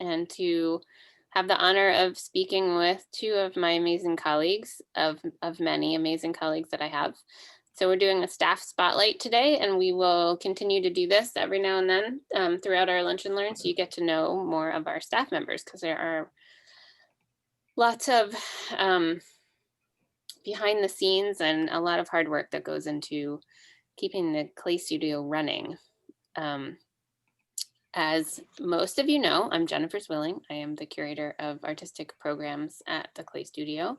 and to have the honor of speaking with two of my amazing colleagues, of many amazing colleagues that I have. So we're doing a staff spotlight today, and we will continue to do this every now and then throughout our Lunch and Learn, so you get to know more of our staff members, because there are lots of behind the scenes and a lot of hard work that goes into keeping the clay studio running. As most of you know, I'm Jennifer Swilling. I am the curator of artistic programs at the Clay Studio.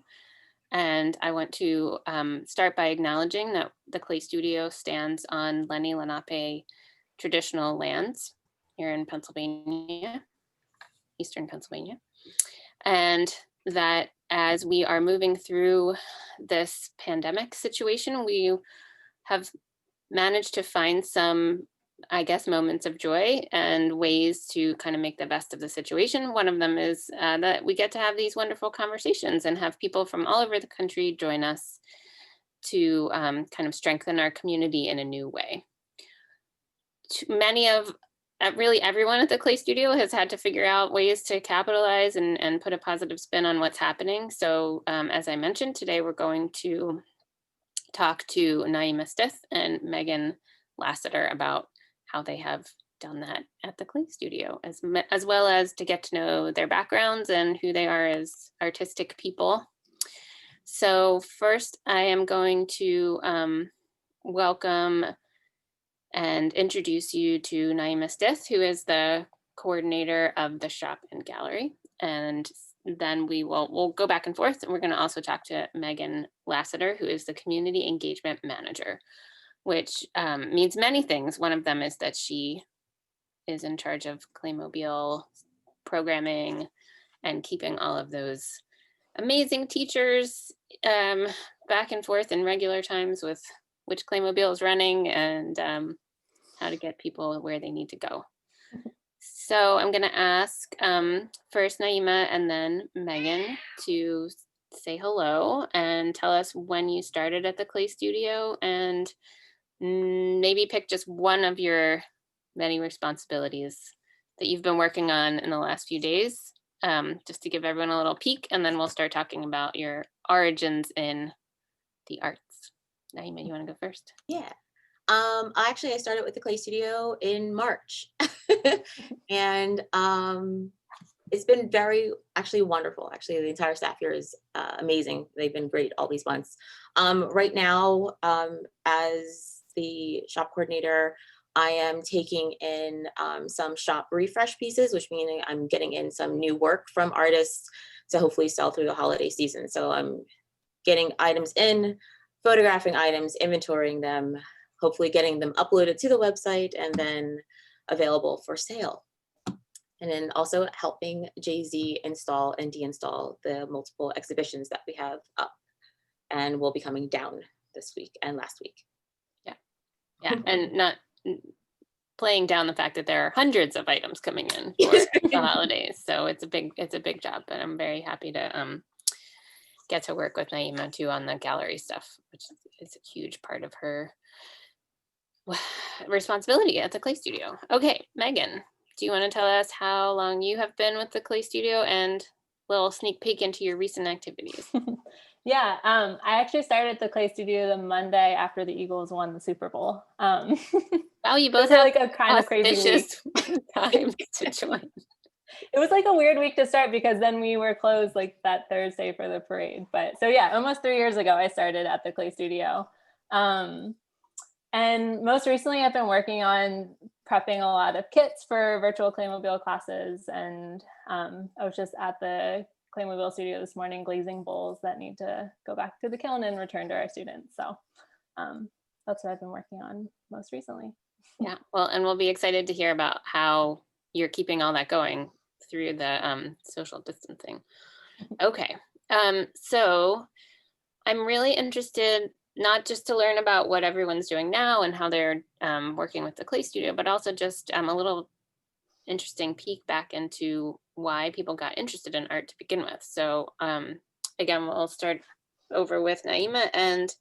And I want to start by acknowledging that the Clay Studio stands on Lenni Lenape traditional lands here in Pennsylvania, Eastern Pennsylvania. And that as we are moving through this pandemic situation, we have managed to find some, I guess, moments of joy and ways to kind of make the best of the situation. One of them is that we get to have these wonderful conversations and have people from all over the country join us to kind of strengthen our community in a new way. Many of, really everyone at the Clay Studio has had to figure out ways to capitalize and put a positive spin on what's happening. So as I mentioned, today we're going to talk to Naimah Stith and Megan Lasiter about how they have done that at the Clay Studio, as well as to get to know their backgrounds and who they are as artistic people. So first, I am going to welcome and introduce you to Naimah Stith, who is the coordinator of the shop and gallery. And then we'll go back and forth, and we're going to also talk to Megan Lasiter, who is the community engagement manager, which means many things. One of them is that she is in charge of Claymobile programming and keeping all of those amazing teachers back and forth in regular times with which Claymobile is running and how to get people where they need to go. So I'm going to ask first Naimah and then Megan to say hello and tell us when you started at the Clay Studio, and maybe pick just one of your many responsibilities that you've been working on in the last few days, just to give everyone a little peek, and then we'll start talking about your origins in the arts. Naimah, you want to go first? Yeah. I started with the Clay Studio in March and it's been actually wonderful. Actually, the entire staff here is amazing. They've been great all these months. Right now, as the shop coordinator, I am taking in some shop refresh pieces, which means I'm getting in some new work from artists to hopefully sell through the holiday season. So I'm getting items in, photographing items, inventorying them, hopefully getting them uploaded to the website and then available for sale. And then also helping Jay-Z install and deinstall the multiple exhibitions that we have up and will be coming down this week and last week. Yeah, and not playing down the fact that there are hundreds of items coming in for the holidays. So it's a big job, but I'm very happy to get to work with Naimah too on the gallery stuff, which is a huge part of her responsibility at the Clay Studio. Okay, Megan, do you want to tell us how long you have been with the Clay Studio and a little sneak peek into your recent activities? Yeah, I actually started at the Clay Studio the Monday after the Eagles won the Super Bowl. Wow, you both have like a kind of crazy week. Time to join. It was like a weird week to start because then we were closed like that Thursday for the parade. But so yeah, almost 3 years ago, I started at the Clay Studio. And most recently, I've been working on prepping a lot of kits for virtual Claymobile classes. And I was just at the Claymobile studio this morning glazing bowls that need to go back to the kiln and return to our students. So that's what I've been working on most recently. Yeah, well, and we'll be excited to hear about how you're keeping all that going through the social distancing. Okay, so I'm really interested not just to learn about what everyone's doing now and how they're working with the Clay Studio, but also just a little interesting peek back into why people got interested in art to begin with. So again, we'll start over with Naimah, and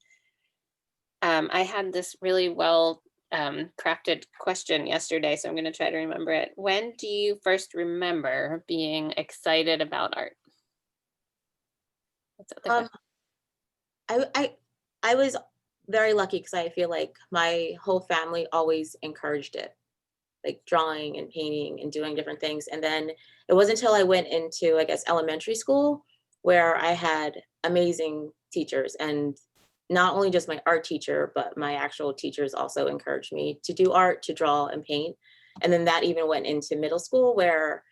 I had this really well crafted question yesterday, so I'm going to try to remember it. When do you first remember being excited about art? What's the Um, I was very lucky because I feel like my whole family always encouraged it, like drawing and painting and doing different things. And then it wasn't until I went into, I guess, elementary school where I had amazing teachers, and not only just my art teacher, but my actual teachers also encouraged me to do art, to draw and paint. And then that even went into middle school where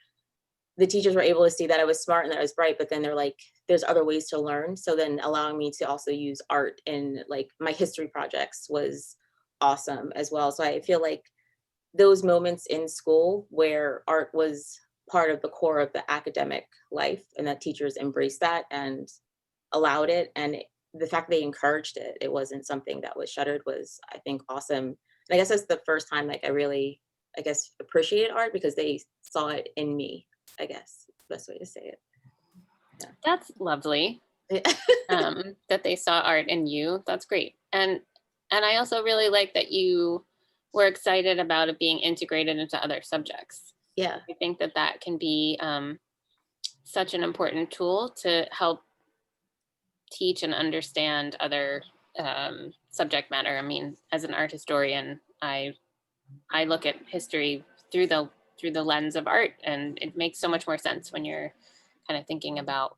the teachers were able to see that I was smart and that I was bright, but then they're like, there's other ways to learn. So then allowing me to also use art in like my history projects was awesome as well. So I feel like those moments in school where art was part of the core of the academic life and that teachers embraced that and allowed it, and the fact they encouraged it, it wasn't something that was shuttered, was, I think, awesome. And I guess that's the first time like I really, I guess, appreciated art because they saw it in me, I guess, best way to say it. That's lovely. That they saw art in you. That's great. And I also really like that you were excited about it being integrated into other subjects. Yeah. I think that that can be such an important tool to help teach and understand other subject matter. I mean, as an art historian, I look at history through the lens of art, and it makes so much more sense when you're kind of thinking about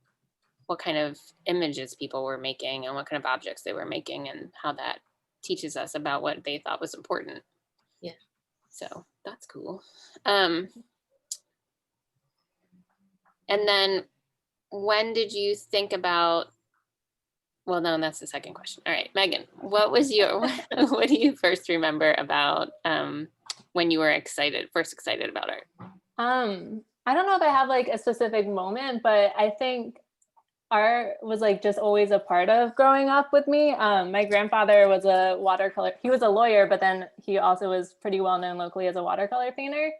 what kind of images people were making and what kind of objects they were making and how that teaches us about what they thought was important. Yeah. So that's cool. And then when did you think about, well, no, that's the second question. All right, Megan, what was your, what do you first remember about when you were first excited about art? I don't know if I have like a specific moment, but I think art was like just always a part of growing up with me. My grandfather was a watercolor, he was a lawyer, but then he also was pretty well known locally as a watercolor painter.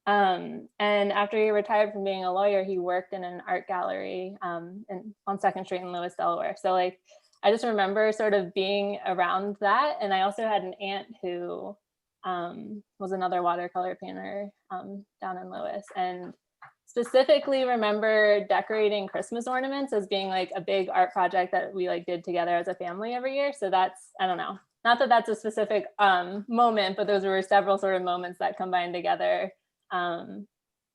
And after he retired from being a lawyer, he worked in an art gallery on 2nd Street in Lewis, Delaware. So like, I just remember sort of being around that. And I also had an aunt who was another watercolor painter down in Lewis. And specifically remember decorating Christmas ornaments as being like a big art project that we like did together as a family every year. So that's, I don't know, not that that's a specific moment, but those were several sort of moments that combined together. And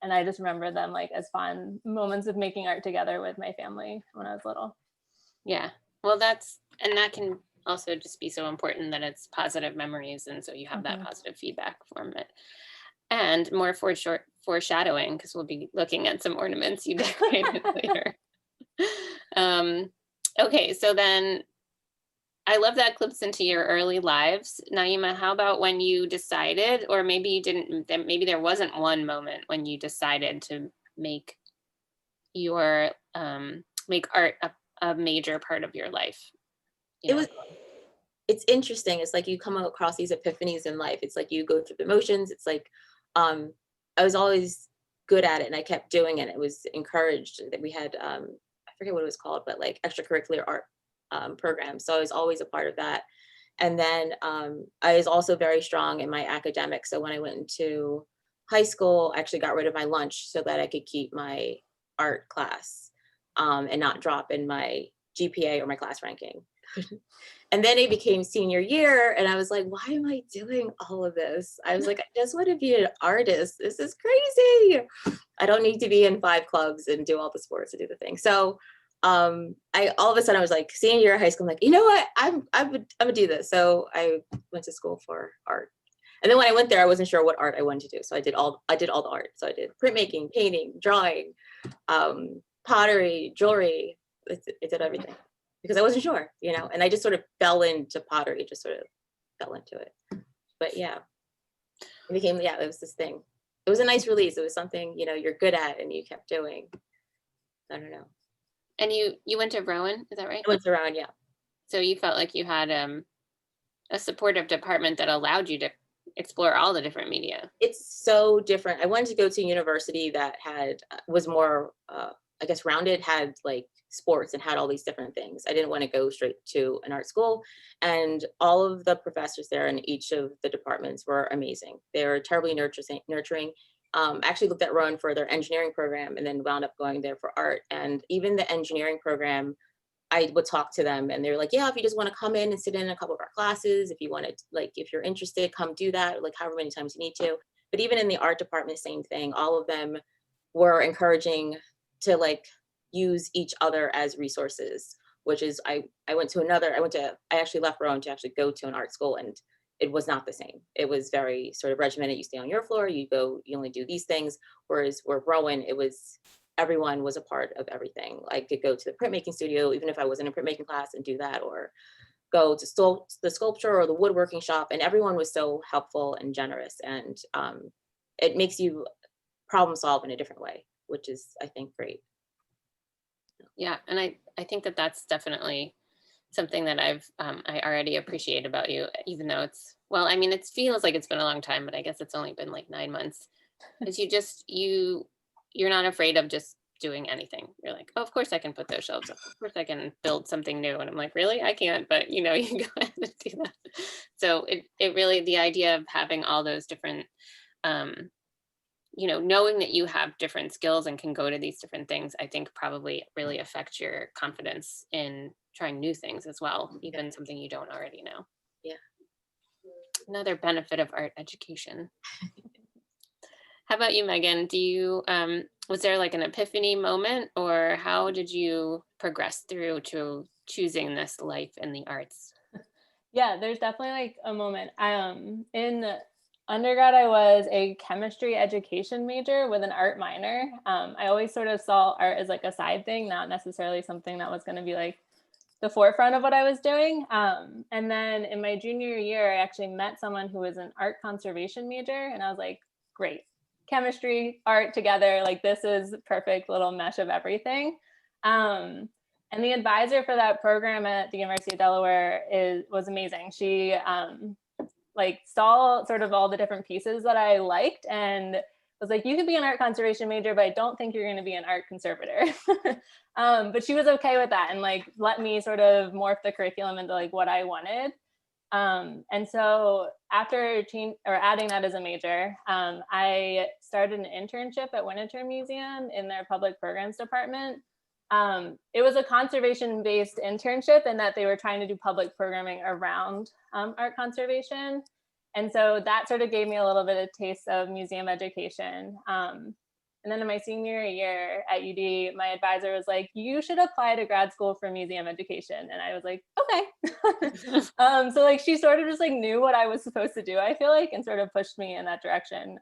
I just remember them like as fun moments of making art together with my family when I was little. Yeah, well, that can also just be so important that it's positive memories, and so you have that positive feedback from it. And more foreshadowing, because we'll be looking at some ornaments you decorated later. Okay, so then I love that clips into your early lives. Naimah, how about when you decided, or maybe you didn't, maybe there wasn't one moment when you decided to make your make art a major part of your life? It's interesting. It's like you come across these epiphanies in life. It's like you go through the motions. It's like I was always good at it and I kept doing it. It was encouraged that we had I forget what it was called, but like extracurricular art programs. So I was always a part of that. And then I was also very strong in my academics. So when I went into high school, I actually got rid of my lunch so that I could keep my art class and not drop in my GPA or my class ranking. And then it became senior year and I was like, why am I doing all of this? I was like, I just want to be an artist. This is crazy. I don't need to be in 5 clubs and do all the sports and do the thing. So I all of a sudden I was like senior year of high school, I'm like, you know what? I'm gonna do this. So I went to school for art. And then when I went there, I wasn't sure what art I wanted to do. So I did all the art. So I did printmaking, painting, drawing, pottery, jewelry. I did everything. Because I wasn't sure, you know, and I just sort of fell into pottery, just sort of fell into it. But yeah, it became, it was this thing. It was a nice release. It was something, you know, you're good at and you kept doing. I don't know. And you went to Rowan, is that right? I went to Rowan, yeah. So you felt like you had a supportive department that allowed you to explore all the different media. It's so different. I wanted to go to a university that was more, I guess, rounded, had like sports and had all these different things. I didn't want to go straight to an art school. And all of the professors there in each of the departments were amazing. They were terribly nurturing. Actually looked at Rowan for their engineering program and then wound up going there for art. And even the engineering program, I would talk to them and they were like, yeah, if you just want to come in and sit in a couple of our classes, if you want to, like, if you're interested, come do that, like however many times you need to. But even in the art department, same thing. All of them were encouraging to like use each other as resources, which is, I actually left Rowan to actually go to an art school, and it was not the same. It was very sort of regimented. You stay on your floor, you only do these things. Whereas where Rowan, everyone was a part of everything. I could go to the printmaking studio, even if I was in a printmaking class, and do that, or go to the sculpture or the woodworking shop. And everyone was so helpful and generous. And it makes you problem solve in a different way, which is, I think, great. Yeah, and I think that that's definitely something that I already appreciate about you, even though it feels like it's been a long time, but I guess it's only been like 9 months. Is you're not afraid of just doing anything. You're like, oh, of course I can put those shelves up. Of course I can build something new. And I'm like, really? I can't, but you can go ahead and do that. So it really, the idea of having all those different, knowing that you have different skills and can go to these different things, I think probably really affects your confidence in trying new things as well, even something you don't already know. Yeah. Another benefit of art education. How about you, Megan? Was there like an epiphany moment, or how did you progress through to choosing this life in the arts? Yeah, there's definitely like a moment. In undergrad, I was a chemistry education major with an art minor. I always sort of saw art as like a side thing, not necessarily something that was going to be like the forefront of what I was doing. And then in my junior year, I actually met someone who was an art conservation major, and I was like, great, chemistry, art together, like this is perfect little mesh of everything. And the advisor for that program at the University of Delaware was amazing. She saw sort of all the different pieces that I liked and was like, you could be an art conservation major, but I don't think you're going to be an art conservator. But she was okay with that and like let me sort of morph the curriculum into like what I wanted. And so after adding that as a major, I started an internship at Winterthur Museum in their public programs department. It was a conservation-based internship in that they were trying to do public programming around art conservation. And so that sort of gave me a little bit of taste of museum education. And then in my senior year at UD, my advisor was like, you should apply to grad school for museum education. And I was like, okay. So like she sort of just like knew what I was supposed to do, I feel like, and sort of pushed me in that direction.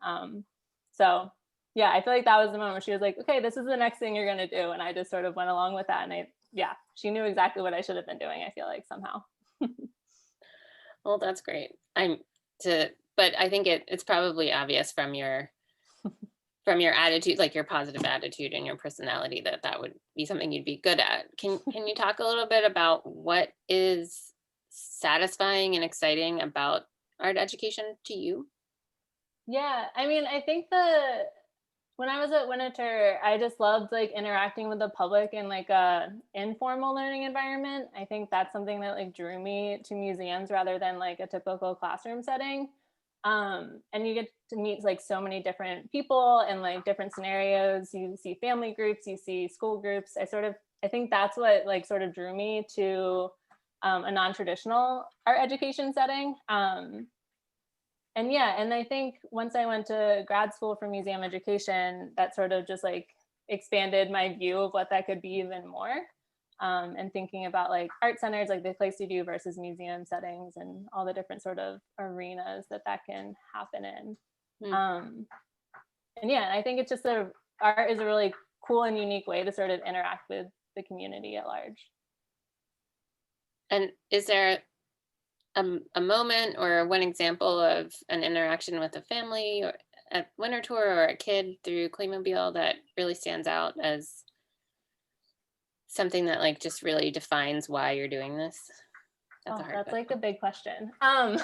So yeah, I feel like that was the moment where she was like, okay, this is the next thing you're going to do. And I just sort of went along with that. And she knew exactly what I should have been doing, I feel like, somehow. Well, that's great. But I think it's probably obvious from your attitude, like your positive attitude and your personality, that would be something you'd be good at. Can you talk a little bit about what is satisfying and exciting about art education to you? Yeah, I mean, I think when I was at Winterthur, I just loved like interacting with the public in like a informal learning environment. I think that's something that like drew me to museums rather than like a typical classroom setting. And you get to meet like so many different people and like different scenarios. You see family groups, you see school groups. I think that's what like sort of drew me to a non-traditional art education setting. And I think once I went to grad school for museum education, that sort of just like expanded my view of what that could be even more. And thinking about like art centers, like the place to do versus museum settings and all the different sort of arenas that can happen in. I think it's just art is a really cool and unique way to sort of interact with the community at large. And is there a moment or one example of an interaction with a family or at Winterthur or a kid through Claymobile that really stands out as something that like just really defines why you're doing this? That's like a big question. I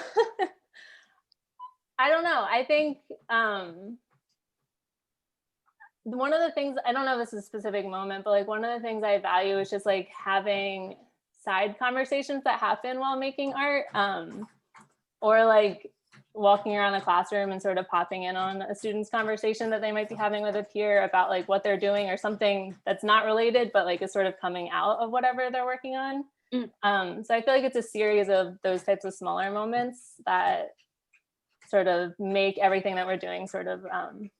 don't know. I think one of the things, I don't know if this is a specific moment, but like one of the things I value is just like having side conversations that happen while making art, or like walking around the classroom and sort of popping in on a student's conversation that they might be having with a peer about like what they're doing or something that's not related, but like is sort of coming out of whatever they're working on. So I feel like it's a series of those types of smaller moments that sort of make everything that we're doing sort of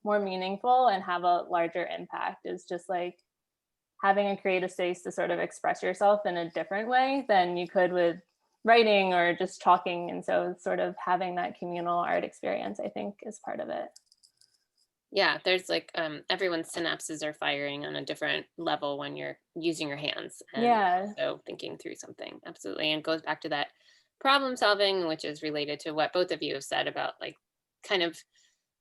more meaningful and have a larger impact. Is just like having a creative space to sort of express yourself in a different way than you could with writing or just talking. And so sort of having that communal art experience, I think, is part of it. Yeah, there's like everyone's synapses are firing on a different level when you're using your hands and Yeah. also thinking through something. Absolutely. And it goes back to that problem solving, which is related to what both of you have said about like kind of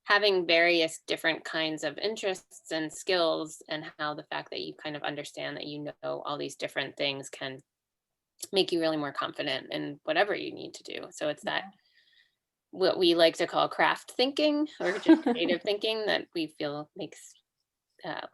having various different kinds of interests and skills, and how the fact that you kind of understand that you know all these different things can make you really more confident in whatever you need to do. So it's that what we like to call craft thinking or just creative thinking that we feel makes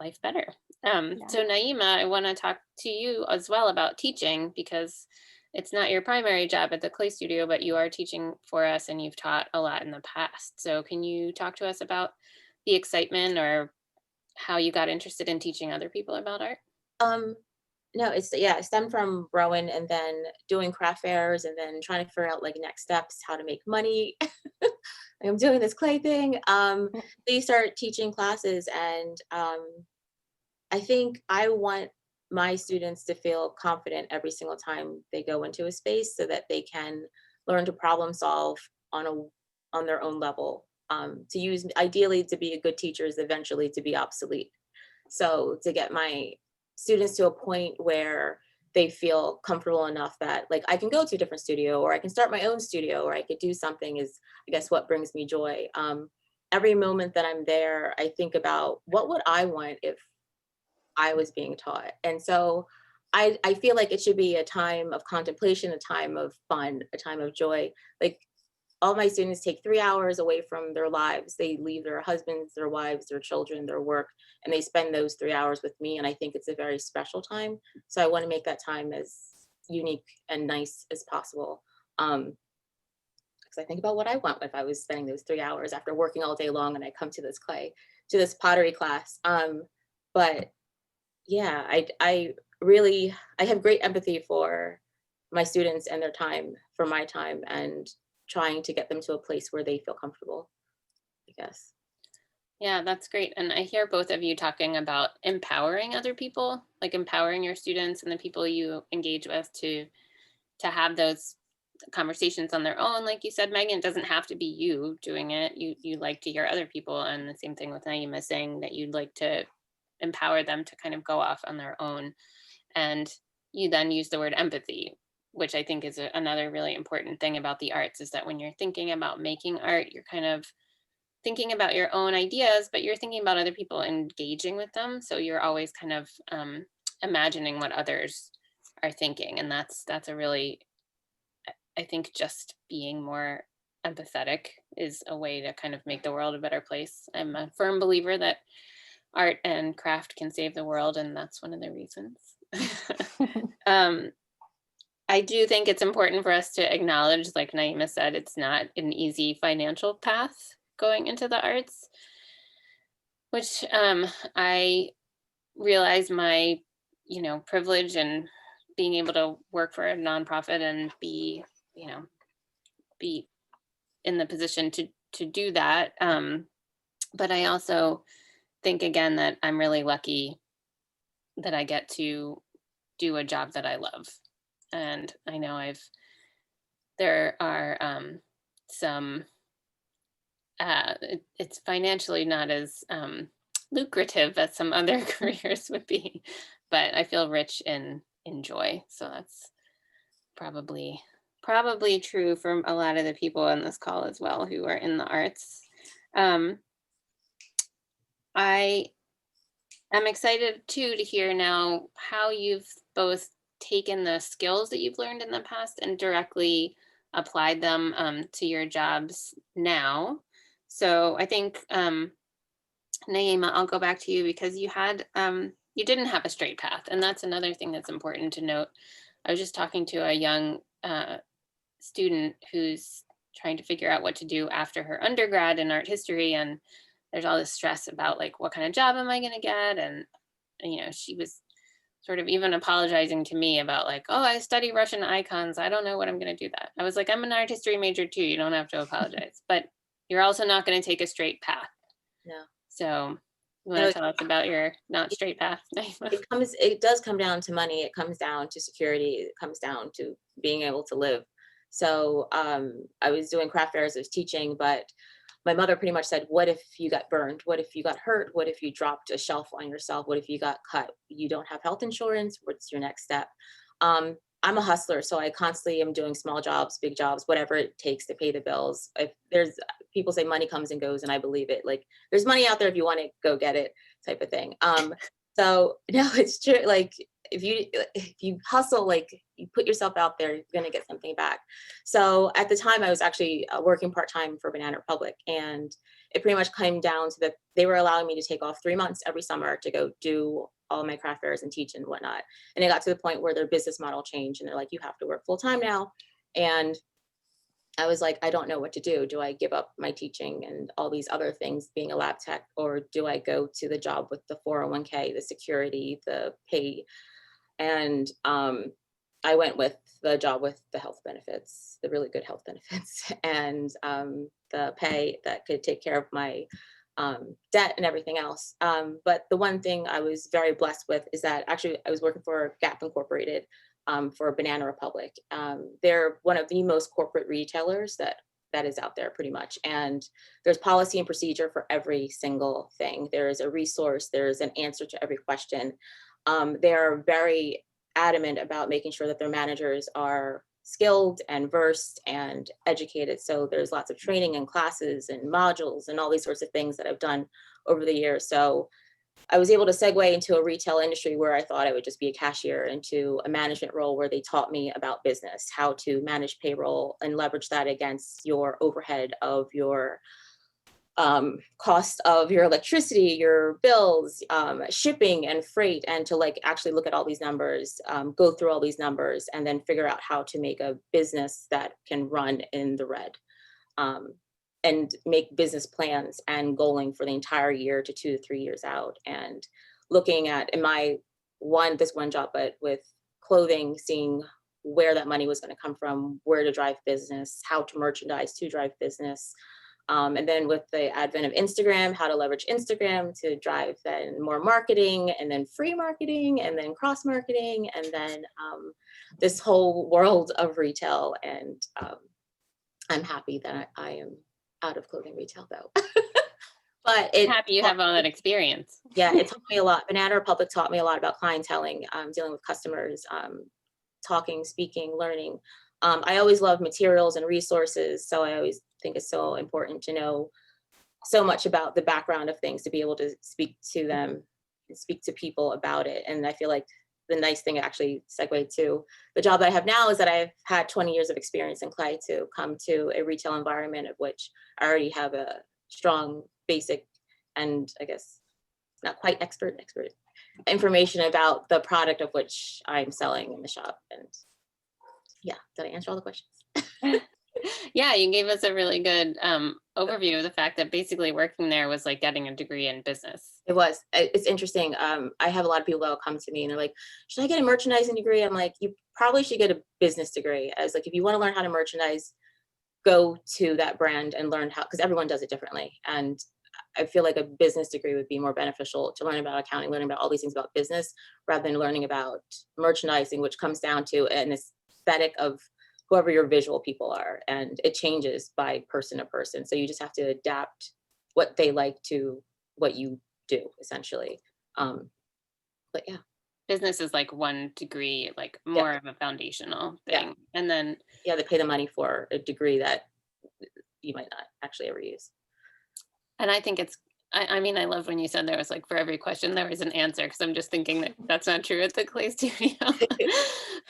life better. So Naimah, I want to talk to you as well about teaching, because it's not your primary job at the clay studio, but you are teaching for us and you've taught a lot in the past. So can you talk to us about the excitement or how you got interested in teaching other people about art? Um, no, it stemmed from Rowan and then doing craft fairs and then trying to figure out like next steps, how to make money. I'm doing this clay thing. So you start teaching classes, and I think I want my students to feel confident every single time they go into a space, so that they can learn to problem solve on on their own level. To use ideally to be a good teacher is eventually to be obsolete. So to get my students to a point where they feel comfortable enough that like I can go to a different studio, or I can start my own studio, or I could do something, is I guess what brings me joy. Every moment that I'm there, I think about what would I want if I was being taught. And so I feel like it should be a time of contemplation, a time of fun, a time of joy. Like all my students take 3 hours away from their lives. They leave their husbands, their wives, their children, their work, and they spend those 3 hours with me. And I think it's a very special time. So I want to make that time as unique and nice as possible. Because I think about what I want if I was spending those 3 hours after working all day long and I come to this pottery class. But yeah, I really, I have great empathy for my students and their time, for my time, and trying to get them to a place where they feel comfortable, I guess. Yeah, that's great. And I hear both of you talking about empowering other people, like empowering your students and the people you engage with to have those conversations on their own. Like you said, Megan, it doesn't have to be you doing it. You like to hear other people. And the same thing with Naimah, saying that you'd like to empower them to kind of go off on their own. And you then use the word empathy, which I think is another really important thing about the arts, is that when you're thinking about making art, you're kind of thinking about your own ideas, but you're thinking about other people engaging with them. So you're always kind of imagining what others are thinking. And that's a really, I think just being more empathetic is a way to kind of make the world a better place. I'm a firm believer that art and craft can save the world, and that's one of the reasons. I do think it's important for us to acknowledge, like Naimah said, it's not an easy financial path going into the arts, which I realize my, privilege and being able to work for a nonprofit and be in the position to do that. But I also think again that I'm really lucky that I get to do a job that I love. And I know there are some, it's financially not as lucrative as some other careers would be, but I feel rich in joy. So that's probably true for a lot of the people on this call as well who are in the arts. I am excited too to hear now how you've both taken the skills that you've learned in the past and directly applied them to your jobs now. So I think Naima, I'll go back to you because you had, you didn't have a straight path. And that's another thing that's important to note. I was just talking to a young student who's trying to figure out what to do after her undergrad in art history. And there's all this stress about like, what kind of job am I going to get? And, you know, she was sort of even apologizing to me about like, oh, I study Russian icons. I don't know what I'm going to do that. I was like, I'm an art history major too. You don't have to apologize, but you're also not going to take a straight path. No. So you want to tell us about your not straight path? It does come down to money. It comes down to security. It comes down to being able to live. So I was doing craft fairs, I was teaching, but my mother pretty much said, what if you got burned? What if you got hurt? What if you dropped a shelf on yourself? What if you got cut? You don't have health insurance. What's your next step? I'm a hustler, so I constantly am doing small jobs, big jobs, whatever it takes to pay the bills. If there's people say money comes and goes, and I believe it. Like there's money out there if you want to go get it, type of thing. So no, it's true. Like if you hustle, like you put yourself out there, you're gonna get something back. So at the time, I was actually working part-time for Banana Republic, and it pretty much came down to that they were allowing me to take off 3 months every summer to go do all my craft fairs and teach and whatnot. And it got to the point where their business model changed, and they're like, you have to work full time now. And I was like, I don't know what to do. Do I give up my teaching and all these other things, being a lab tech, or do I go to the job with the 401k, the security, the pay? And I went with the job with the health benefits, the really good health benefits, and the pay that could take care of my debt and everything else. But the one thing I was very blessed with is that actually I was working for Gap Incorporated for Banana Republic. They're one of the most corporate retailers that is out there pretty much. And there's policy and procedure for every single thing. There is a resource, there's an answer to every question. They're very adamant about making sure that their managers are skilled and versed and educated. So there's lots of training and classes and modules and all these sorts of things that I've done over the years. So I was able to segue into a retail industry where I thought I would just be a cashier, into a management role where they taught me about business, how to manage payroll and leverage that against your overhead of your cost of your electricity, your bills, shipping and freight, and to like actually look at all these numbers, go through all these numbers, and then figure out how to make a business that can run in the red, and make business plans and goaling for the entire year to 2 to 3 years out, and looking at this one job, but with clothing, seeing where that money was going to come from, where to drive business, how to merchandise to drive business. And then with the advent of Instagram, how to leverage Instagram to drive then more marketing, and then free marketing, and then cross marketing, and then this whole world of retail. And I'm happy that I am out of clothing retail though. But Happy you have all that experience. Yeah, it taught me a lot. Banana Republic taught me a lot about clienteling, dealing with customers, talking, speaking, learning. I always love materials and resources, so I always think it's so important to know so much about the background of things to be able to speak to them and speak to people about it. And I feel like the nice thing, actually segue to the job that I have now, is that I've had 20 years of experience in clay to come to a retail environment of which I already have a strong basic, and I guess not quite expert information about the product of which I'm selling in the shop. And yeah, did I answer all the questions? Yeah, you gave us a really good overview of the fact that basically working there was like getting a degree in business. It was. It's interesting. I have a lot of people that will come to me and they're like, should I get a merchandising degree? I'm like, you probably should get a business degree. As like, if you want to learn how to merchandise, go to that brand and learn how, because everyone does it differently. And I feel like a business degree would be more beneficial to learn about accounting, learning about all these things about business, rather than learning about merchandising, which comes down to an aesthetic of whoever your visual people are. And it changes by person to person. So you just have to adapt what they like to what you do, essentially. But yeah. Business is like one degree, like more of a foundational thing. Yeah. And then they pay the money for a degree that you might not actually ever use. And I think it's, I mean, I love when you said there was like for every question there was an answer, because I'm just thinking that that's not true at the clay studio.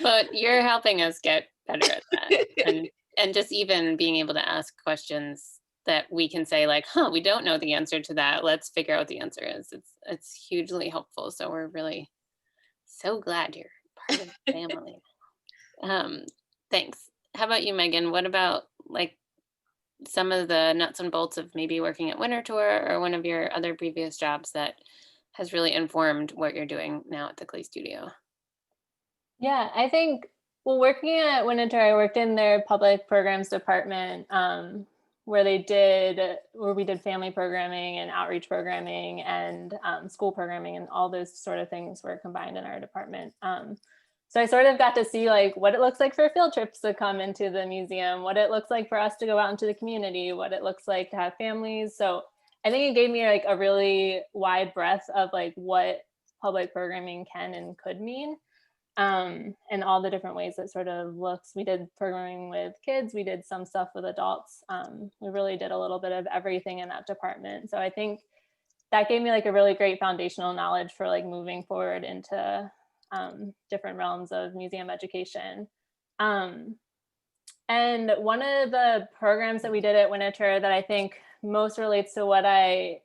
But you're helping us get better at that. And just even being able to ask questions that we can say like, huh, we don't know the answer to that. Let's figure out what the answer is. It's hugely helpful. So we're really so glad you're part of the family. Thanks. How about you, Megan? What about like some of the nuts and bolts of maybe working at Winter Tour or one of your other previous jobs that has really informed what you're doing now at the Clay Studio? Yeah, I think, well, working at Winter, I worked in their public programs department, where we did family programming and outreach programming and school programming, and all those sort of things were combined in our department. So I sort of got to see like what it looks like for field trips to come into the museum, what it looks like for us to go out into the community, what it looks like to have families. So I think it gave me like a really wide breadth of like what public programming can and could mean, and all the different ways it sort of looks. We did programming with kids, we did some stuff with adults. We really did a little bit of everything in that department. So I think that gave me like a really great foundational knowledge for like moving forward into different realms of museum education. And one of the programs that we did at Winter that I think most relates to what I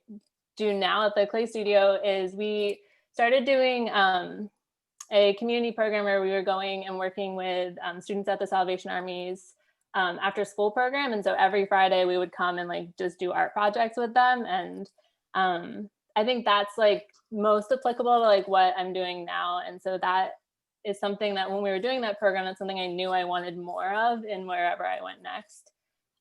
do now at the Clay Studio is we started doing a community program where we were going and working with students at the Salvation Army's after school program. And so every Friday we would come and like just do art projects with them. And I think that's like most applicable to like what I'm doing now. And so that is something that when we were doing that program, that's something I knew I wanted more of in wherever I went next.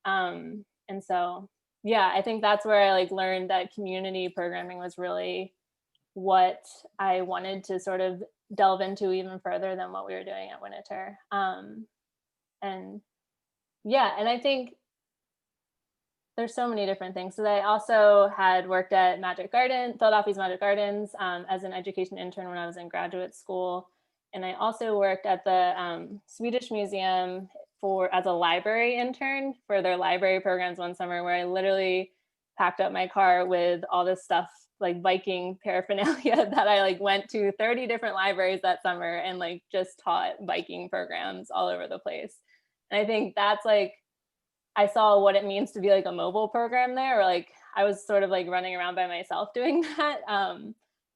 And so, yeah, I think that's where I like learned that community programming was really what I wanted to sort of delve into even further than what we were doing at Winter. And yeah, and I think there's so many different things. So I also had worked at Philadelphia's Magic Gardens as an education intern when I was in graduate school. And I also worked at the Swedish Museum as a library intern for their library programs one summer, where I literally packed up my car with all this stuff, like Viking paraphernalia, that I like went to 30 different libraries that summer and like just taught Viking programs all over the place. And I think that's like, I saw what it means to be like a mobile program there, or like I was sort of like running around by myself doing that.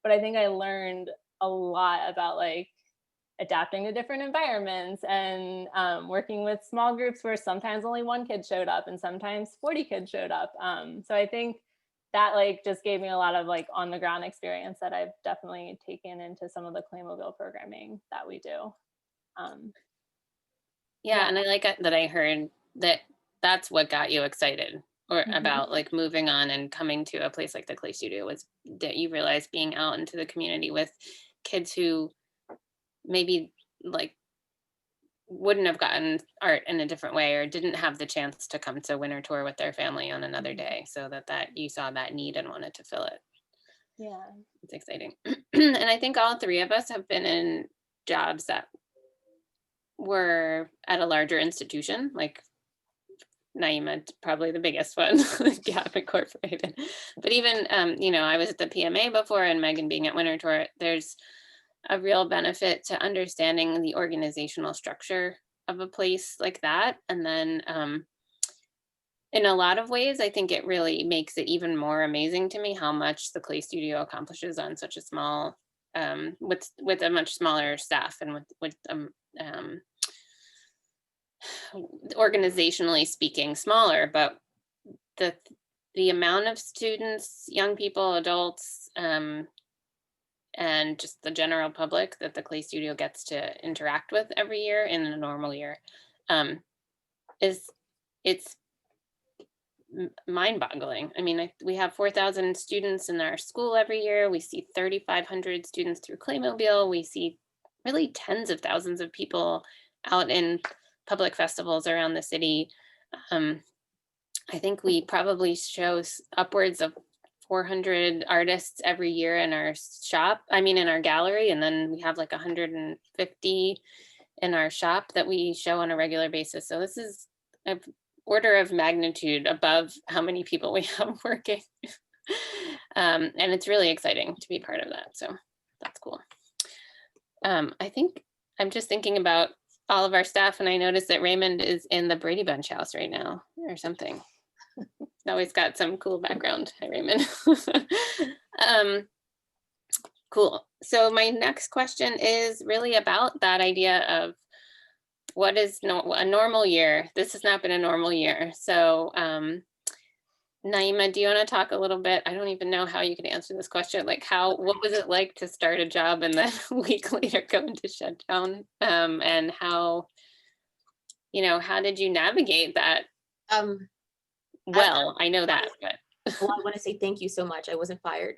But I think I learned a lot about like adapting to different environments and working with small groups where sometimes only one kid showed up and sometimes 40 kids showed up. So I think that like just gave me a lot of like on the ground experience that I've definitely taken into some of the Claymobile programming that we do. Yeah, and I like that I heard that that's what got you excited or about like moving on and coming to a place like the Clay Studio, was that you realized being out into the community with kids who maybe like wouldn't have gotten art in a different way or didn't have the chance to come to Winter Tour with their family on another day, so that you saw that need and wanted to fill it. Yeah, it's exciting. And I think all three of us have been in jobs that were at a larger institution, like Naimah, probably the biggest one, Gap Incorporated. But even, I was at the PMA before, and Megan being at Winter Tour, there's a real benefit to understanding the organizational structure of a place like that. And then in a lot of ways, I think it really makes it even more amazing to me how much the Clay Studio accomplishes on such a small, with a much smaller staff, and with organizationally speaking smaller, but the amount of students, young people, adults, and just the general public that the Clay Studio gets to interact with every year in a normal year, it's mind-boggling. I mean, we have 4,000 students in our school every year. We see 3,500 students through Claymobile. We see really tens of thousands of people out in public festivals around the city. I think we probably show upwards of 400 artists every year in our in our gallery, and then we have like 150 in our shop that we show on a regular basis. So this is an order of magnitude above how many people we have working. And it's really exciting to be part of that. So that's cool. I think I'm just thinking about all of our staff, and I noticed that Raymond is in the Brady Bunch house right now or something. Always got some cool background. Hi, Raymond. Cool. So my next question is really about that idea of what is a normal year. This has not been a normal year. So Naimah, do you want to talk a little bit? I don't even know how you could answer this question. Like what was it like to start a job and then a week later go into shutdown? And how did you navigate that? Well, I know that, but. Well, I want to say thank you so much. I wasn't fired.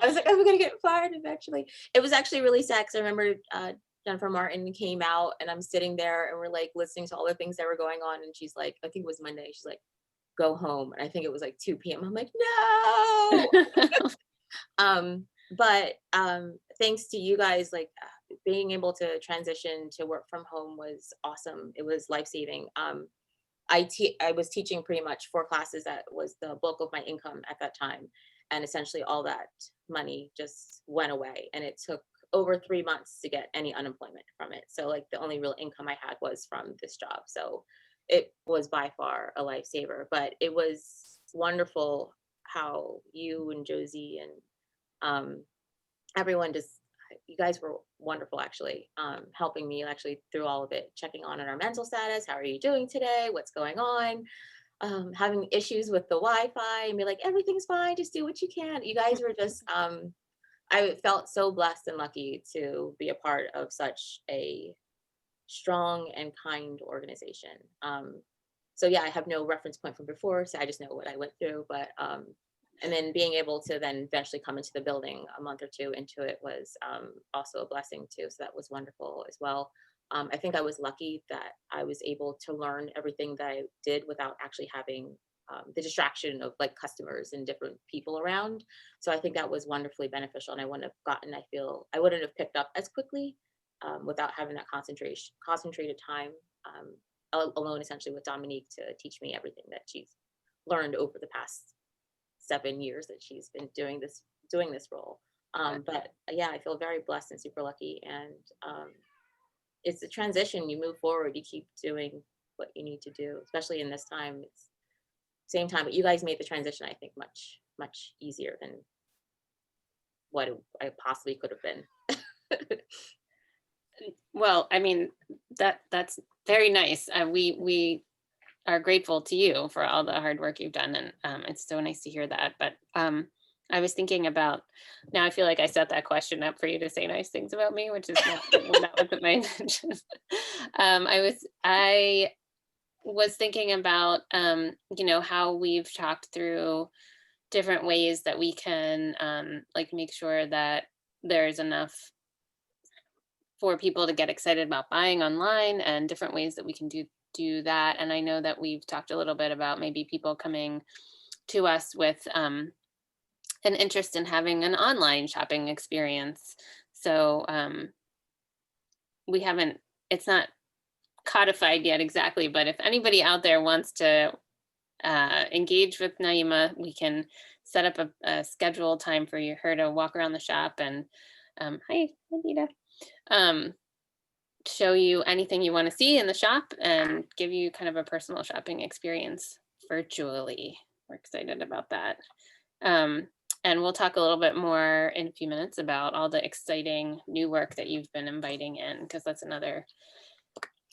I was like, I'm gonna get fired eventually. It was actually really sad because I remember Jennifer Martin came out and I'm sitting there and we're like listening to all the things that were going on, and she's like, I think it was Monday, she's like, go home. And I think it was like 2 p.m. I'm like, no. But thanks to you guys, like being able to transition to work from home was awesome. It was life-saving. I was teaching pretty much 4 classes. That was the bulk of my income at that time. And essentially all that money just went away. And it took over 3 months to get any unemployment from it. So like the only real income I had was from this job. So it was by far a lifesaver, but it was wonderful how you and Josie and everyone you guys were wonderful, actually, helping me actually through all of it, checking on our mental status. How are you doing today? What's going on? Having issues with the Wi-Fi and be like, everything's fine, just do what you can. You guys were just, I felt so blessed and lucky to be a part of such a strong and kind organization. So yeah, I have no reference point from before, so I just know what I went through, but and then being able to then eventually come into the building a month or 2 into it was also a blessing too. So that was wonderful as well. I think I was lucky that I was able to learn everything that I did without actually having the distraction of like customers and different people around. So I think that was wonderfully beneficial, and I wouldn't have picked up as quickly without having that concentrated time alone, essentially with Dominique to teach me everything that she's learned over the past 7 years that she's been doing this role. But yeah, I feel very blessed and super lucky. And it's a transition. You move forward, you keep doing what you need to do, especially in this time. It's same time, but you guys made the transition, I think, much, much easier than what I possibly could have been. Well, I mean, that's very nice. We are grateful to you for all the hard work you've done, and it's so nice to hear that. But I was thinking about, now I feel like I set that question up for you to say nice things about me, which is not that wasn't my intention. I was thinking about how we've talked through different ways that we can like make sure that there's enough for people to get excited about buying online, and different ways that we can do that. And I know that we've talked a little bit about maybe people coming to us with an interest in having an online shopping experience. So it's not codified yet exactly, but if anybody out there wants to engage with Naimah, we can set up a scheduled time for her to walk around the shop and hi Anita, show you anything you want to see in the shop and give you kind of a personal shopping experience virtually. We're excited about that. And we'll talk a little bit more in a few minutes about all the exciting new work that you've been inviting in, because that's another,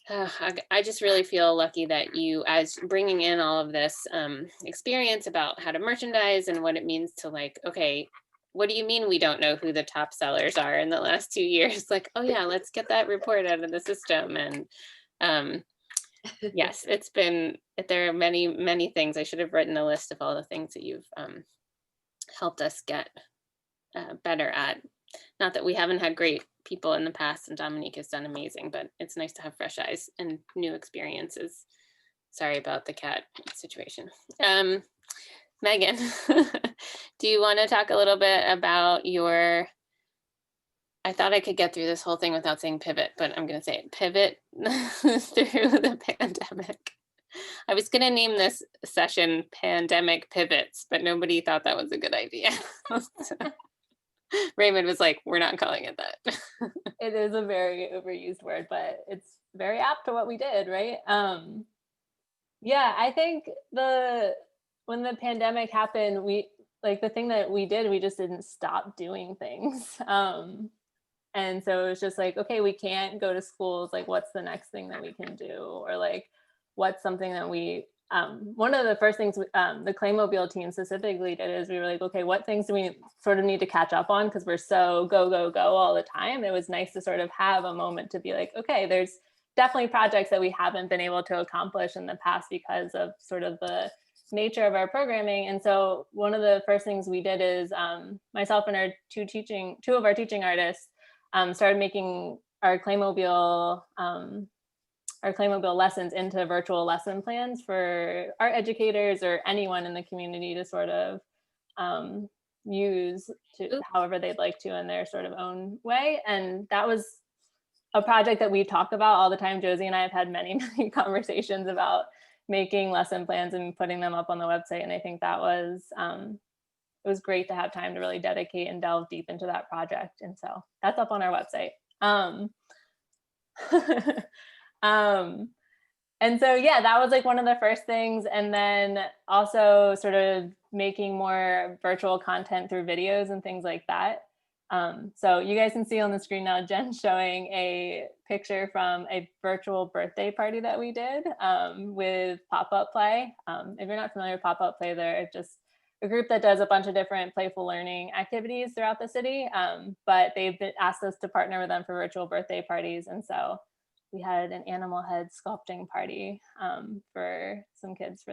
I just really feel lucky that you, as bringing in all of this experience about how to merchandise and what it means to like, okay, what do you mean we don't know who the top sellers are in the last 2 years? Like, oh yeah, let's get that report out of the system. And yes, there are many, many things. I should have written a list of all the things that you've helped us get better at. Not that we haven't had great people in the past, and Dominique has done amazing, but it's nice to have fresh eyes and new experiences. Sorry about the cat situation. Megan, do you want to talk a little bit about I thought I could get through this whole thing without saying pivot, but I'm going to say it, pivot through the pandemic. I was going to name this session Pandemic Pivots, but nobody thought that was a good idea. Raymond was like, we're not calling it that. It is a very overused word, but it's very apt to what we did, right? Yeah, I think when the pandemic happened, the thing that we did, we just didn't stop doing things. And so it was just like, okay, we can't go to schools. Like, what's the next thing that we can do? Or like, what's something that one of the first things the Claymobile team specifically did is we were like, okay, what things do we sort of need to catch up on? Because we're so go, go, go all the time. It was nice to sort of have a moment to be like, okay, there's definitely projects that we haven't been able to accomplish in the past because of sort of the nature of our programming. And so one of the first things we did is myself and two of our teaching artists started making our Claymobile lessons into virtual lesson plans for art educators or anyone in the community to sort of use to however they'd like to in their sort of own way. And that was a project that we talk about all the time. Josie and I have had many, many conversations about making lesson plans and putting them up on the website. And I think that was, it was great to have time to really dedicate and delve deep into that project. And so that's up on our website. And so, yeah, that was like one of the first things. And then also sort of making more virtual content through videos and things like that. So you guys can see on the screen now, Jen showing a picture from a virtual birthday party that we did with Pop-Up Play. If you're not familiar with Pop-Up Play, they're just a group that does a bunch of different playful learning activities throughout the city. But they've asked us to partner with them for virtual birthday parties. And so we had an animal head sculpting party for some kids.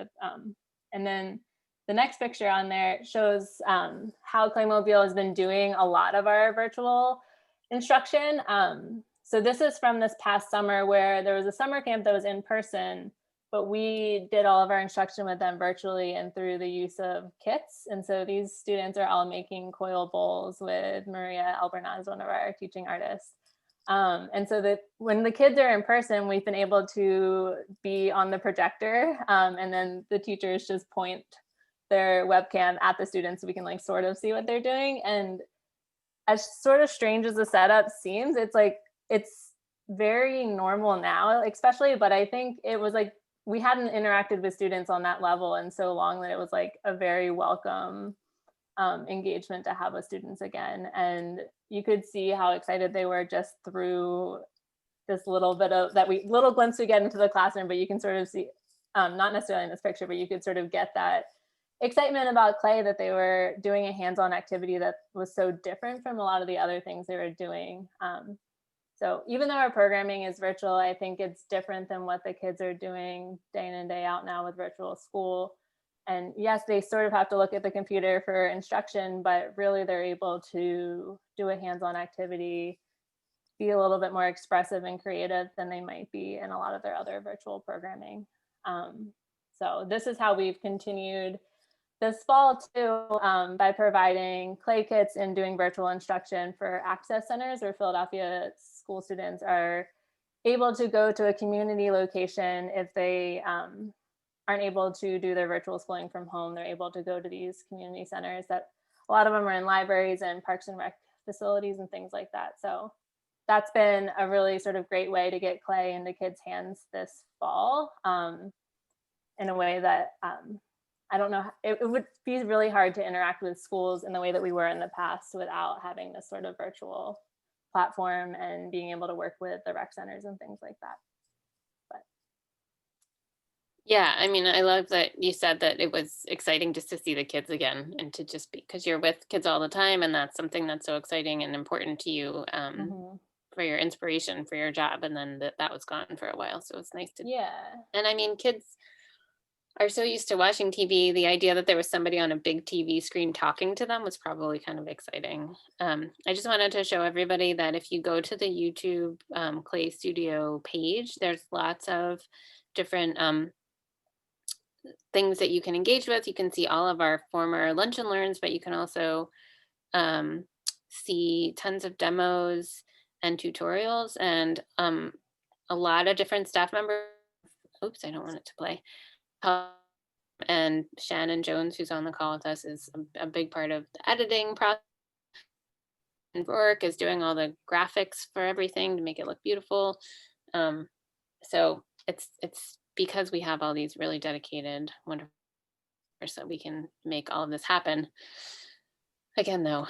And then the next picture on there shows how Claymobile has been doing a lot of our virtual instruction. So this is from this past summer where there was a summer camp that was in person, but we did all of our instruction with them virtually and through the use of kits. And so these students are all making coil bowls with Maria Albernaz, one of our teaching artists. And so that when the kids are in person, we've been able to be on the projector and then the teachers just point their webcam at the students so we can like sort of see what they're doing. And as sort of strange as the setup seems, it's very normal now, especially, but I think it was like we hadn't interacted with students on that level in so long that it was like a very welcome engagement to have with students again. And you could see how excited they were just through this little bit of little glimpse we get into the classroom, but you can sort of see, not necessarily in this picture, but you could sort of get that excitement about clay, that they were doing a hands-on activity that was so different from a lot of the other things they were doing. So even though our programming is virtual, I think it's different than what the kids are doing day in and day out now with virtual school. And yes, they sort of have to look at the computer for instruction, but really they're able to do a hands-on activity, be a little bit more expressive and creative than they might be in a lot of their other virtual programming. So this is how we've continued this fall too, by providing clay kits and doing virtual instruction for access centers where Philadelphia school students are able to go to a community location if they aren't able to do their virtual schooling from home. They're able to go to these community centers that a lot of them are in libraries and parks and rec facilities and things like that. So that's been a really sort of great way to get clay into kids' hands this fall in a way that I don't know, it would be really hard to interact with schools in the way that we were in the past without having this sort of virtual platform and being able to work with the rec centers and things like that. But yeah, I mean, I love that you said that it was exciting just to see the kids again and to just be, because you're with kids all the time and that's something that's so exciting and important to you for your inspiration for your job. And then that was gone for a while. So it's nice to, yeah. And I mean, kids are so used to watching TV. The idea that there was somebody on a big TV screen talking to them was probably kind of exciting. I just wanted to show everybody that if you go to the YouTube Clay Studio page, there's lots of different things that you can engage with. You can see all of our former lunch and learns, but you can also see tons of demos and tutorials and a lot of different staff members. Oops, I don't want it to play. And Shannon Jones, who's on the call with us, is a big part of the editing process. And work is doing all the graphics for everything to make it look beautiful. So it's because we have all these really dedicated, wonderful, so we can make all of this happen. Again, though,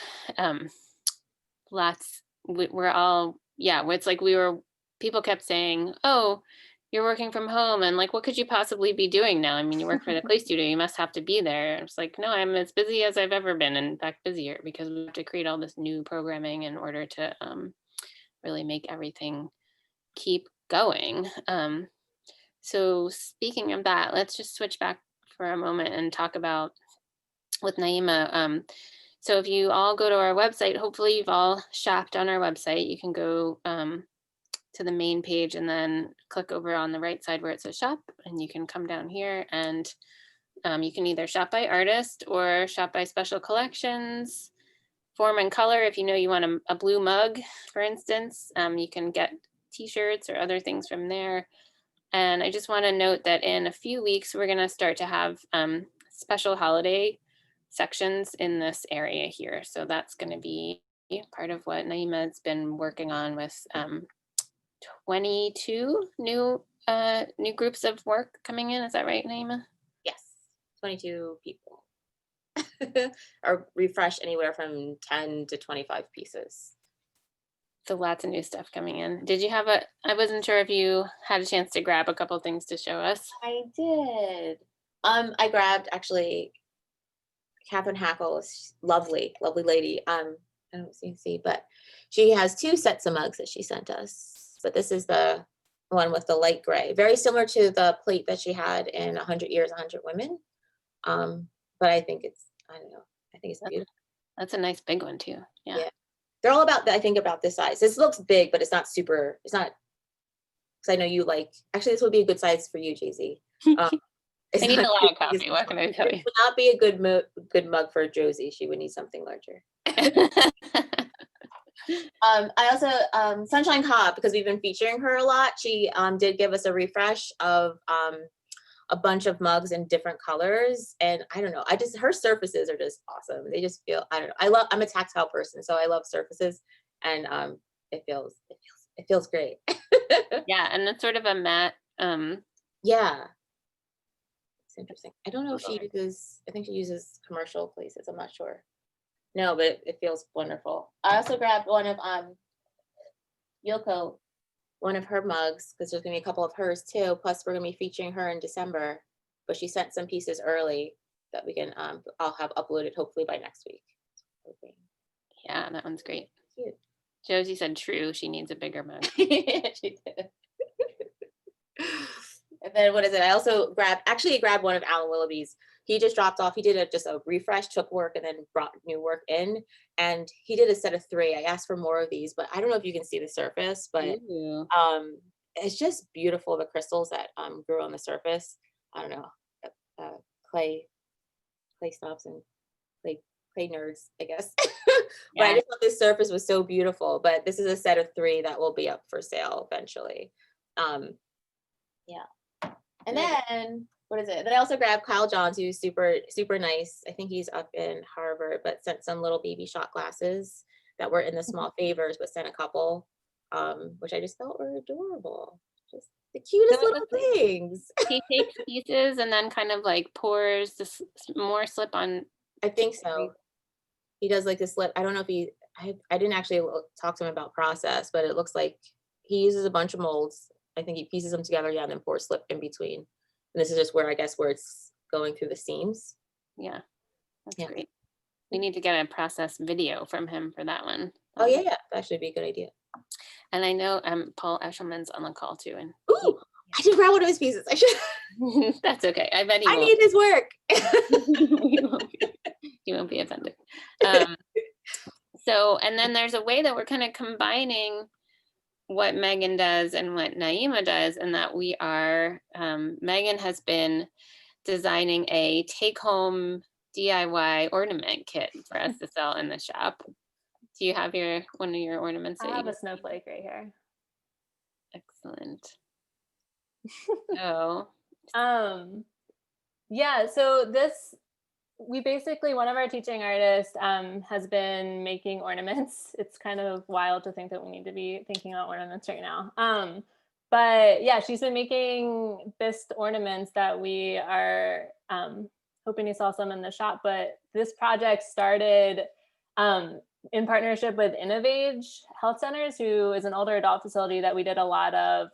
we're all, yeah, it's like people kept saying, oh, you're working from home, and like, what could you possibly be doing now? I mean, you work for the clay studio, you must have to be there. It's like, no, I'm as busy as I've ever been, in fact busier, because we have to create all this new programming in order to really make everything keep going. So speaking of that, let's just switch back for a moment and talk about with Naimah. So if you all go to our website, hopefully you've all shopped on our website. You can go to the main page and then click over on the right side where it says shop, and you can come down here, and you can either shop by artist or shop by special collections, form and color. If you know you want a blue mug, for instance, you can get t-shirts or other things from there. And I just want to note that in a few weeks, we're going to start to have special holiday sections in this area here. So that's going to be part of what Naimah's been working on with 22 new groups of work coming in. Is that right, Naimah? Yes, 22 people. Or refresh anywhere from 10 to 25 pieces. So lots of new stuff coming in. Did you have I wasn't sure if you had a chance to grab a couple things to show us. I did. I grabbed actually Catherine Hackle's lovely lady. I don't see, but she has 2 sets of mugs that she sent us. But this is the one with the light gray, very similar to the plate that she had in 100 Years, 100 Women. But I think I don't know. I think it's beautiful. That's a nice big one too. Yeah. They're all about, I think, about this size. This looks big, but it's not, because I know you like, actually this would be a good size for you, Jay-Z. I need a lot of coffee. What can I tell you? It would not be a good mug for Josie. She would need something larger. I also, Sunshine Cobb, because we've been featuring her a lot, she did give us a refresh of a bunch of mugs in different colors. And I don't know, her surfaces are just awesome. They just feel, I don't know, I'm a tactile person, so I love surfaces, and it feels great. Yeah, and it's sort of a matte. Yeah. It's interesting. I don't know if she uses, I think she uses commercial places, I'm not sure. No, but it feels wonderful. I also grabbed one of Yoko, one of her mugs, because there's gonna be a couple of hers too. Plus we're gonna be featuring her in December, but she sent some pieces early that we can, I'll have uploaded hopefully by next week. Okay. Yeah, that one's great. Cute. Josie said true, she needs a bigger mug. She did. And then what is it? I also grabbed one of Alan Willoughby's. He just dropped off. He did just a refresh, took work, and then brought new work in. And he did a set of 3. I asked for more of these, but I don't know if you can see the surface, but it's just beautiful. The crystals that grew on the surface. I don't know, clay snobs and clay nerds, I guess. But I just thought this surface was so beautiful. But this is a set of 3 that will be up for sale eventually. Yeah. And then what is it? Then I also grabbed Kyle Johns, who's super, super nice. I think he's up in Harvard, but sent some little baby shot glasses that were in the small favors, but sent a couple, which I just thought were adorable. Just the cutest little things. He takes pieces and then kind of like pours this more slip on. I think so. He does like this slip. I don't know if I didn't actually talk to him about process, but it looks like he uses a bunch of molds. I think he pieces them together, and then pours slip in between. And this is just where it's going through the seams. Yeah, that's great. We need to get a process video from him for that one. Oh yeah, that should be a good idea. And I know Paul Eshelman's on the call too. And I did grab one of his pieces. I should. That's okay. I bet I need his work. He won't be offended. So, and then there's a way that we're kind of combining what Megan does and what Naimah does, and that we are, Megan has been designing a take-home DIY ornament kit for us to sell in the shop. Do you have one of your ornaments? I have a snowflake right here. Excellent. Oh. Yeah, so we basically, one of our teaching artists has been making ornaments. It's kind of wild to think that we need to be thinking about ornaments right now. But yeah, she's been making bisque ornaments that we are hoping you saw some in the shop. But this project started in partnership with Innovage Health Centers, who is an older adult facility that we did a lot of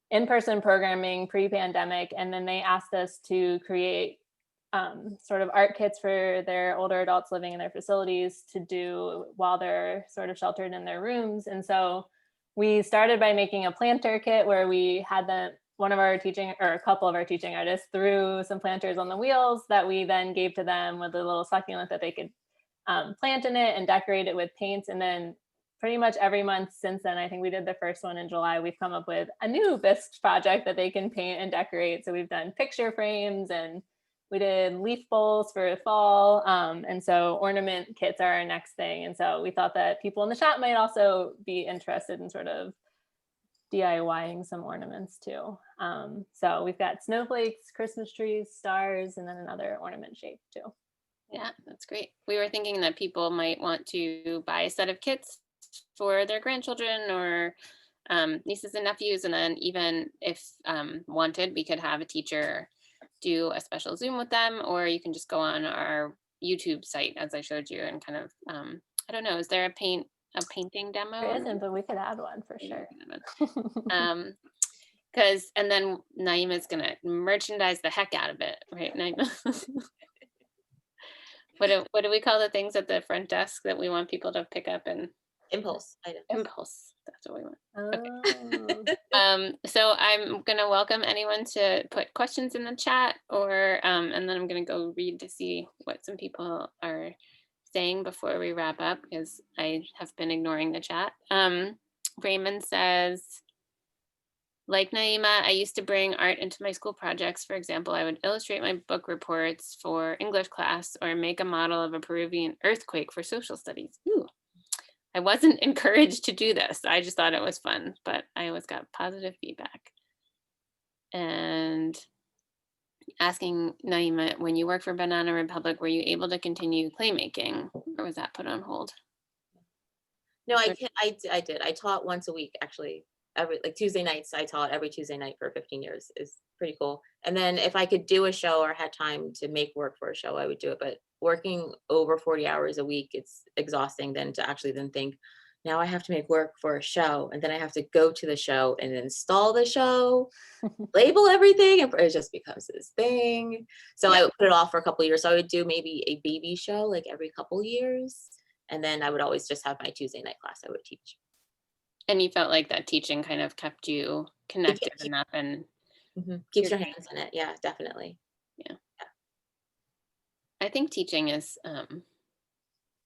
in-person programming pre-pandemic. And then they asked us to create sort of art kits for their older adults living in their facilities to do while they're sort of sheltered in their rooms. And so we started by making a planter kit where we had one of our teaching, or a couple of our teaching artists, threw some planters on the wheels that we then gave to them with a little succulent that they could plant in it and decorate it with paints. And then pretty much every month since then, I think we did the first one in July, we've come up with a new bisque project that they can paint and decorate. So we've done picture frames, and we did leaf bowls for fall. And so ornament kits are our next thing. And so we thought that people in the shop might also be interested in sort of DIYing some ornaments too. So we've got snowflakes, Christmas trees, stars, and then another ornament shape too. Yeah, that's great. We were thinking that people might want to buy a set of kits for their grandchildren or nieces and nephews. And then even if wanted, we could have a teacher do a special Zoom with them, or you can just go on our YouTube site, as I showed you, and kind of, I don't know, is there a painting demo? There isn't, but we could add one for sure. Because, and then Naimah's gonna merchandise the heck out of it, right, Naimah? What do we call the things at the front desk that we want people to pick up and Impulse items. impulse? That's what we want. Oh. So I'm gonna welcome anyone to put questions in the chat, or and then I'm gonna go read to see what some people are saying before we wrap up, because I have been ignoring the chat. Raymond says, like Naimah, I used to bring art into my school projects. For example, I would illustrate my book reports for English class or make a model of a Peruvian earthquake for social studies. Ooh. I wasn't encouraged to do this. I just thought it was fun, but I always got positive feedback. And asking Naimah, when you worked for Banana Republic, were you able to continue playmaking, or was that put on hold? No, I did. I taught once a week, actually. Like Tuesday nights, I taught every Tuesday night for 15 years. Is pretty cool. And then if I could do a show or had time to make work for a show, I would do it. But working over 40 hours a week, it's exhausting then to actually then think, now I have to make work for a show, and then I have to go to the show and install the show, label everything, and it just becomes this thing. So I would put it off for a couple of years. So I would do maybe a baby show like every couple years. And then I would always just have my Tuesday night class I would teach. And you felt like that teaching kind of kept you connected enough and keeps your hands in it. Yeah, definitely. Yeah. I think teaching is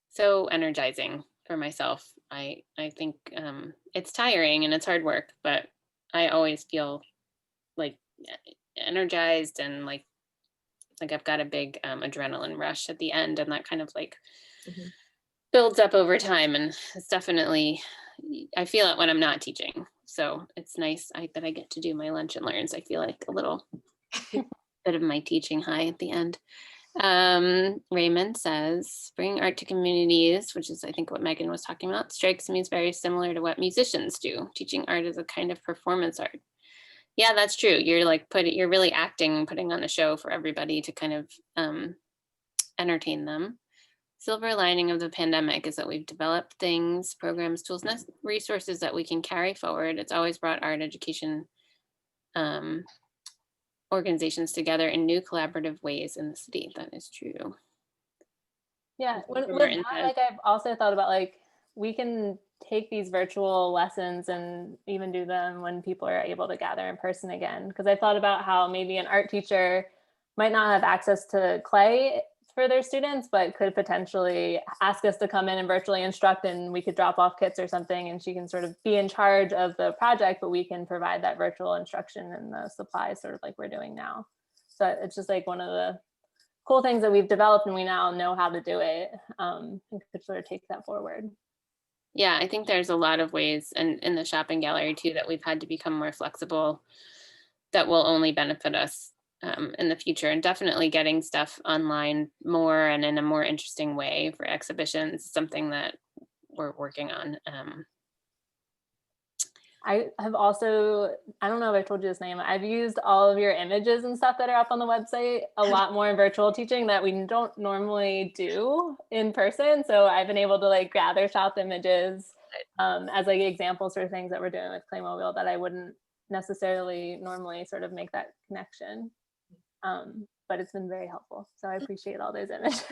so energizing for myself. I think it's tiring and it's hard work, but I always feel like energized and like I've got a big adrenaline rush at the end, and that kind of like builds up over time. And it's definitely, I feel it when I'm not teaching. So it's nice that I get to do my lunch and learns. I feel like a little bit of my teaching high at the end. Raymond says, bring art to communities, which is I think what Megan was talking about, strikes me as very similar to what musicians do. Teaching art is a kind of performance art. Yeah, that's true. You're like you're really acting, putting on a show for everybody to kind of entertain them. Silver lining of the pandemic is that we've developed things, programs, tools, resources that we can carry forward. It's always brought art education organizations together in new collaborative ways in the city. That is true. Yeah, with that, like I've also thought about like we can take these virtual lessons and even do them when people are able to gather in person again. Because I thought about how maybe an art teacher might not have access to clay for their students, but could potentially ask us to come in and virtually instruct, and we could drop off kits or something, and she can sort of be in charge of the project, but we can provide that virtual instruction and the supplies sort of like we're doing now. So it's just like one of the cool things that we've developed, and we now know how to do it, and could sort of take that forward. Yeah, I think there's a lot of ways, and in the shopping gallery too, that we've had to become more flexible that will only benefit us in the future, and definitely getting stuff online more and in a more interesting way for exhibitions, something that we're working on. I have also, I don't know if I told you this, Naimah, I've used all of your images and stuff that are up on the website a lot more in virtual teaching that we don't normally do in person. So I've been able to like gather shop images as like examples for things that we're doing with Claymobile that I wouldn't necessarily normally sort of make that connection. But it's been very helpful. So I appreciate all those images.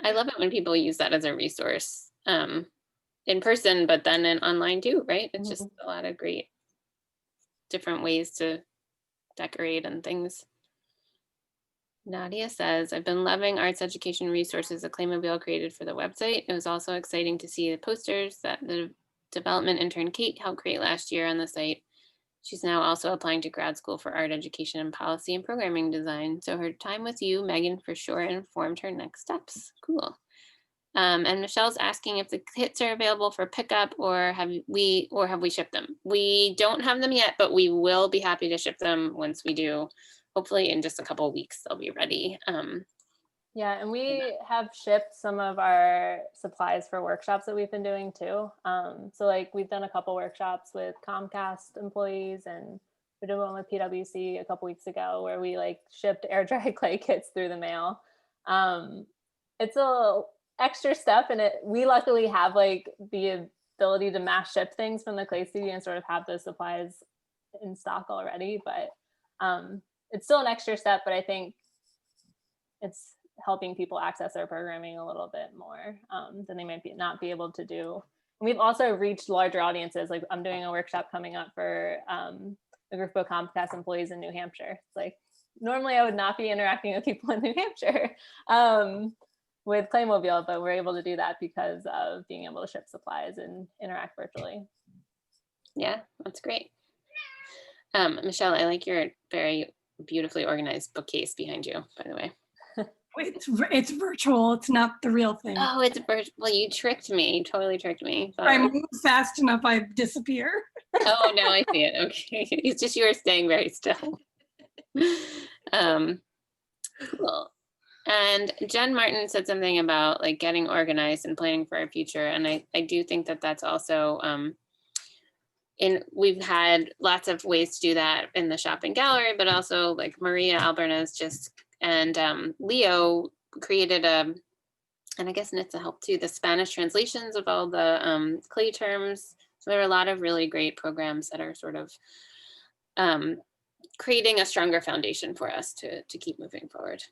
I love it when people use that as a resource. In person, but then in online too, right? It's just a lot of great different ways to decorate and things. Nadia says, I've been loving arts education resources that Claymobile created for the website. It was also exciting to see the posters that the development intern Kate helped create last year on the site. She's now also applying to grad school for art education and policy and programming design. So her time with you, Megan, for sure informed her next steps. Cool. And Michelle's asking if the kits are available for pickup or have we shipped them? We don't have them yet, but we will be happy to ship them once we do. Hopefully in just a couple of weeks, they'll be ready. Yeah, and we have shipped some of our supplies for workshops that we've been doing too. So like we've done a couple workshops with Comcast employees, and we did one with PwC a couple weeks ago where we like shipped air dry clay kits through the mail. It's a extra step, and we luckily have like the ability to mass ship things from the clay studio and sort of have those supplies in stock already, but it's still an extra step, but I think it's helping people access our programming a little bit more than they might not be able to do. And we've also reached larger audiences. Like I'm doing a workshop coming up for a group of Comcast employees in New Hampshire. It's like normally I would not be interacting with people in New Hampshire with Claymobile, but we're able to do that because of being able to ship supplies and interact virtually. Yeah, that's great. Michelle, I like your very beautifully organized bookcase behind you, by the way. It's virtual. It's not the real thing. Oh, it's virtual. Well, you tricked me. You totally tricked me. If I move fast enough, I disappear. Oh, now I see it. Okay. It's just you were staying very still. Cool. And Jen Martin said something about like getting organized and planning for our future. And I do think that that's also, we've had lots of ways to do that in the shopping gallery, but also like Maria Alberna's and Leo created and I guess Nitsa helped too, the Spanish translations of all the clay terms. So there are a lot of really great programs that are sort of creating a stronger foundation for us to keep moving forward.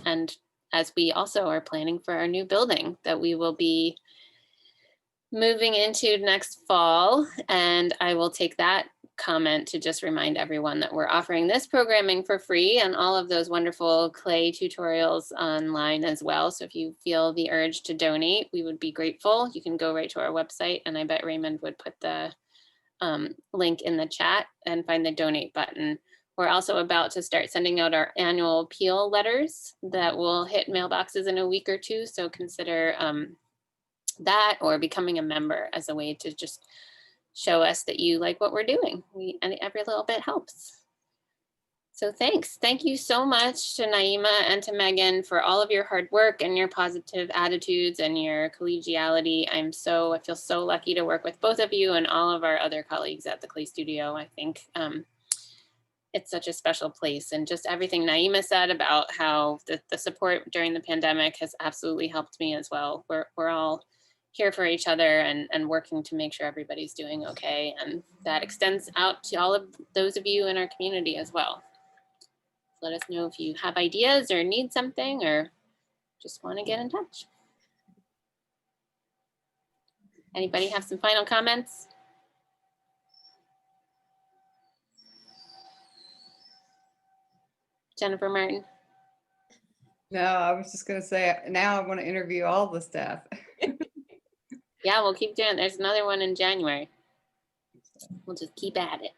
And as we also are planning for our new building that we will be moving into next fall, and I will take that comment to just remind everyone that we're offering this programming for free and all of those wonderful clay tutorials online as well. So if you feel the urge to donate, we would be grateful. You can go right to our website, and I bet Raymond would put the link in the chat and find the donate button. We're also about to start sending out our annual appeal letters that will hit mailboxes in a week or two. So consider that or becoming a member as a way to just show us that you like what we're doing. And every little bit helps. So thanks. Thank you so much to Naimah and to Megan for all of your hard work and your positive attitudes and your collegiality. I feel so lucky to work with both of you and all of our other colleagues at the Clay Studio. I think it's such a special place, and just everything Naimah said about how the support during the pandemic has absolutely helped me as well. We're all here for each other and working to make sure everybody's doing okay. And that extends out to all of those of you in our community as well. Let us know if you have ideas or need something or just want to get in touch. Anybody have some final comments? Jennifer Martin. No, I was just going to say, now I want to interview all the staff. Yeah, we'll keep doing it. There's another one in January. We'll just keep at it.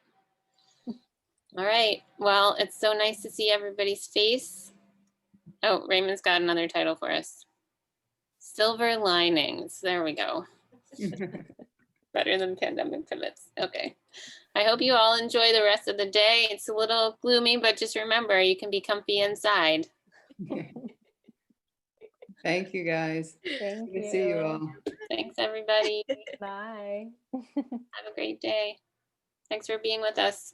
All right. Well, it's so nice to see everybody's face. Oh, Raymond's got another title for us. Silver linings. There we go. Better than pandemic pivots. Okay. I hope you all enjoy the rest of the day. It's a little gloomy, but just remember, you can be comfy inside. Thank you, guys. Thank Good to see you you. all. Thanks, everybody. Bye. Have a great day. Thanks for being with us.